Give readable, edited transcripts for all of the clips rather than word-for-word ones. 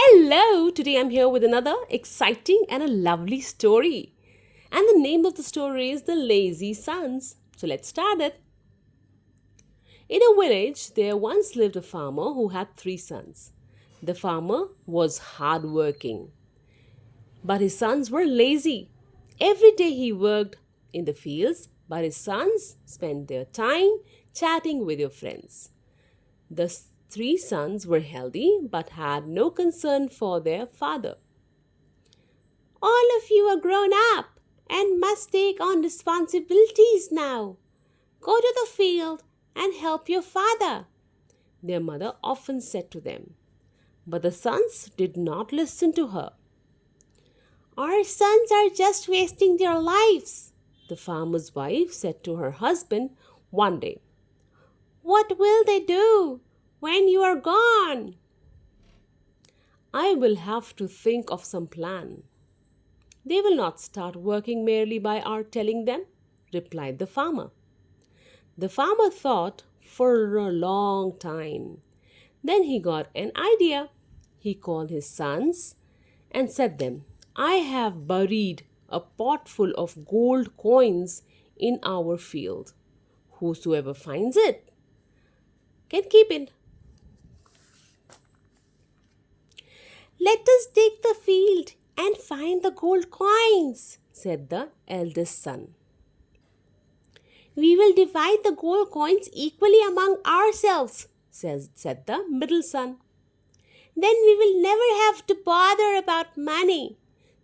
Hello! Today I'm here with another exciting and a lovely story. And the name of the story is The Lazy Sons. So let's start it. In a village, there once lived a farmer who had three sons. The farmer was hardworking, but his sons were lazy. Every day he worked in the fields, but his sons spent their time chatting with their friends. Three sons were healthy but had no concern for their father. All of you are grown up and must take on responsibilities now. Go to the field and help your father, their mother often said to them. But the sons did not listen to her. Our sons are just wasting their lives, the farmer's wife said to her husband one day. What will they do when you are gone? I will have to think of some plan. They will not start working merely by our telling them, replied the farmer. The farmer thought for a long time. Then he got an idea. He called his sons and said them, I have buried a pot full of gold coins in our field. Whosoever finds it can keep it. Let us dig the field and find the gold coins, said the eldest son. We will divide the gold coins equally among ourselves, said the middle son. Then we will never have to bother about money,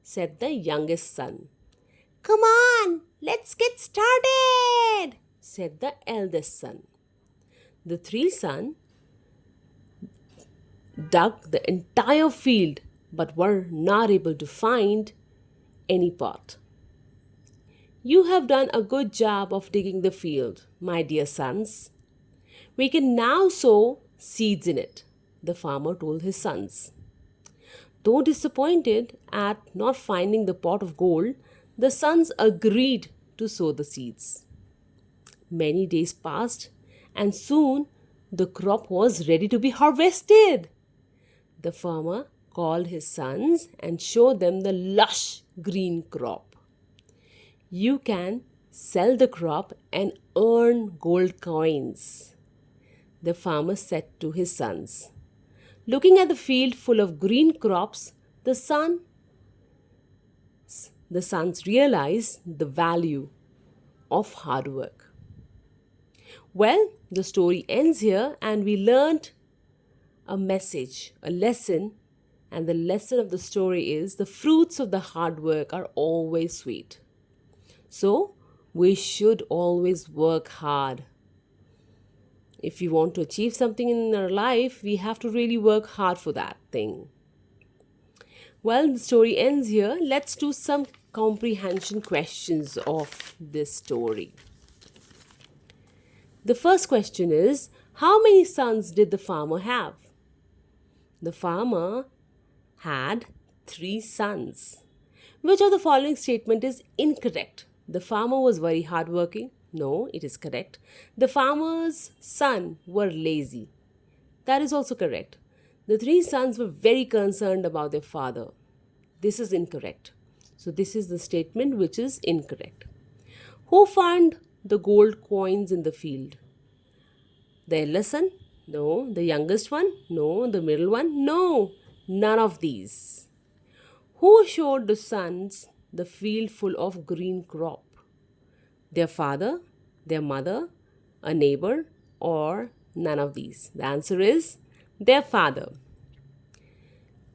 said the youngest son. Come on, let's get started, said the eldest son. The three sons dug the entire field but were not able to find any pot. You have done a good job of digging the field, my dear sons. We can now sow seeds in it, the farmer told his sons. Though disappointed at not finding the pot of gold, the sons agreed to sow the seeds. Many days passed, and soon the crop was ready to be harvested. The farmer called his sons and showed them the lush green crop. You can sell the crop and earn gold coins, the farmer said to his sons. Looking at the field full of green crops, the sons realized the value of hard work. Well, the story ends here, and we learned a message, a lesson, and the lesson of the story is the fruits of the hard work are always sweet. So, we should always work hard. If we want to achieve something in our life, we have to really work hard for that thing. Well, the story ends here. Let's do some comprehension questions of this story. The first question is, how many sons did the farmer have? The farmer had three sons. Which of the following statement is incorrect? The farmer was very hardworking. No, it is correct. The farmer's sons were lazy. That is also correct. The three sons were very concerned about their father. This is incorrect. So this is the statement which is incorrect. Who found the gold coins in the field? The eldest son? No. The youngest one? No. The middle one? No. None of these. Who showed the sons the field full of green crop? Their father, their mother, a neighbor, or none of these? The answer is their father.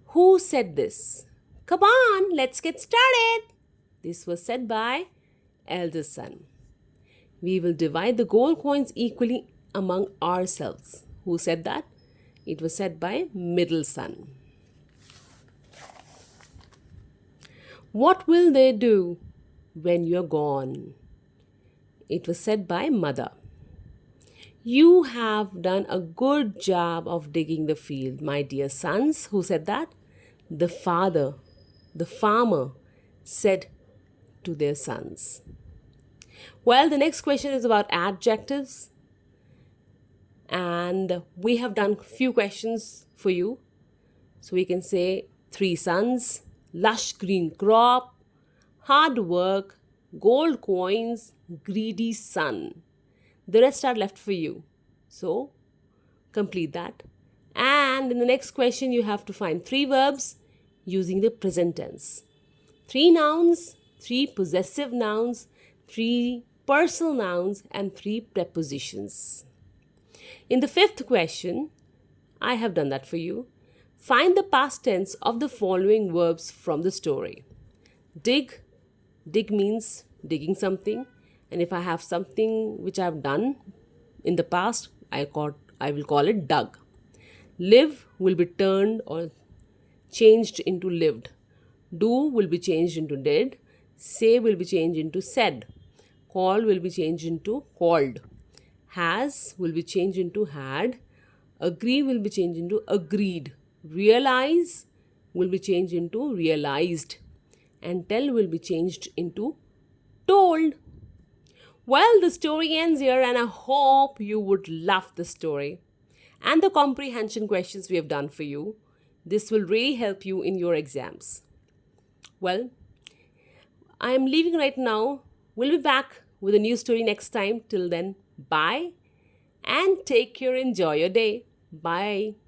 Who said this? Come on, let's get started. This was said by eldest son. We will divide the gold coins equally among ourselves. Who said that? It was said by middle son. What will they do when you're gone? It was said by mother. You have done a good job of digging the field, my dear sons. Who said that? The father, the farmer, said to their sons. Well, the next question is about adjectives. And we have done few questions for you. So we can say three sons, lush green crop, hard work, gold coins, greedy son. The rest are left for you. So complete that. And in the next question, you have to find three verbs using the present tense. Three nouns, three possessive nouns, three personal nouns, and three prepositions. In the fifth question, I have done that for you. Find the past tense of the following verbs from the story. Dig. Dig means digging something. And if I have something which I have done in the past, I will call it dug. Live will be turned or changed into lived. Do will be changed into did. Say will be changed into said. Call will be changed into called. Has will be changed into had. Agree will be changed into agreed. Realize will be changed into realized. And tell will be changed into told. Well, the story ends here, and I hope you would love the story and the comprehension questions we have done for you. This will really help you in your exams. Well, I am leaving right now. We'll be back with a new story next time. Till then, bye and take care. Enjoy your day. Bye.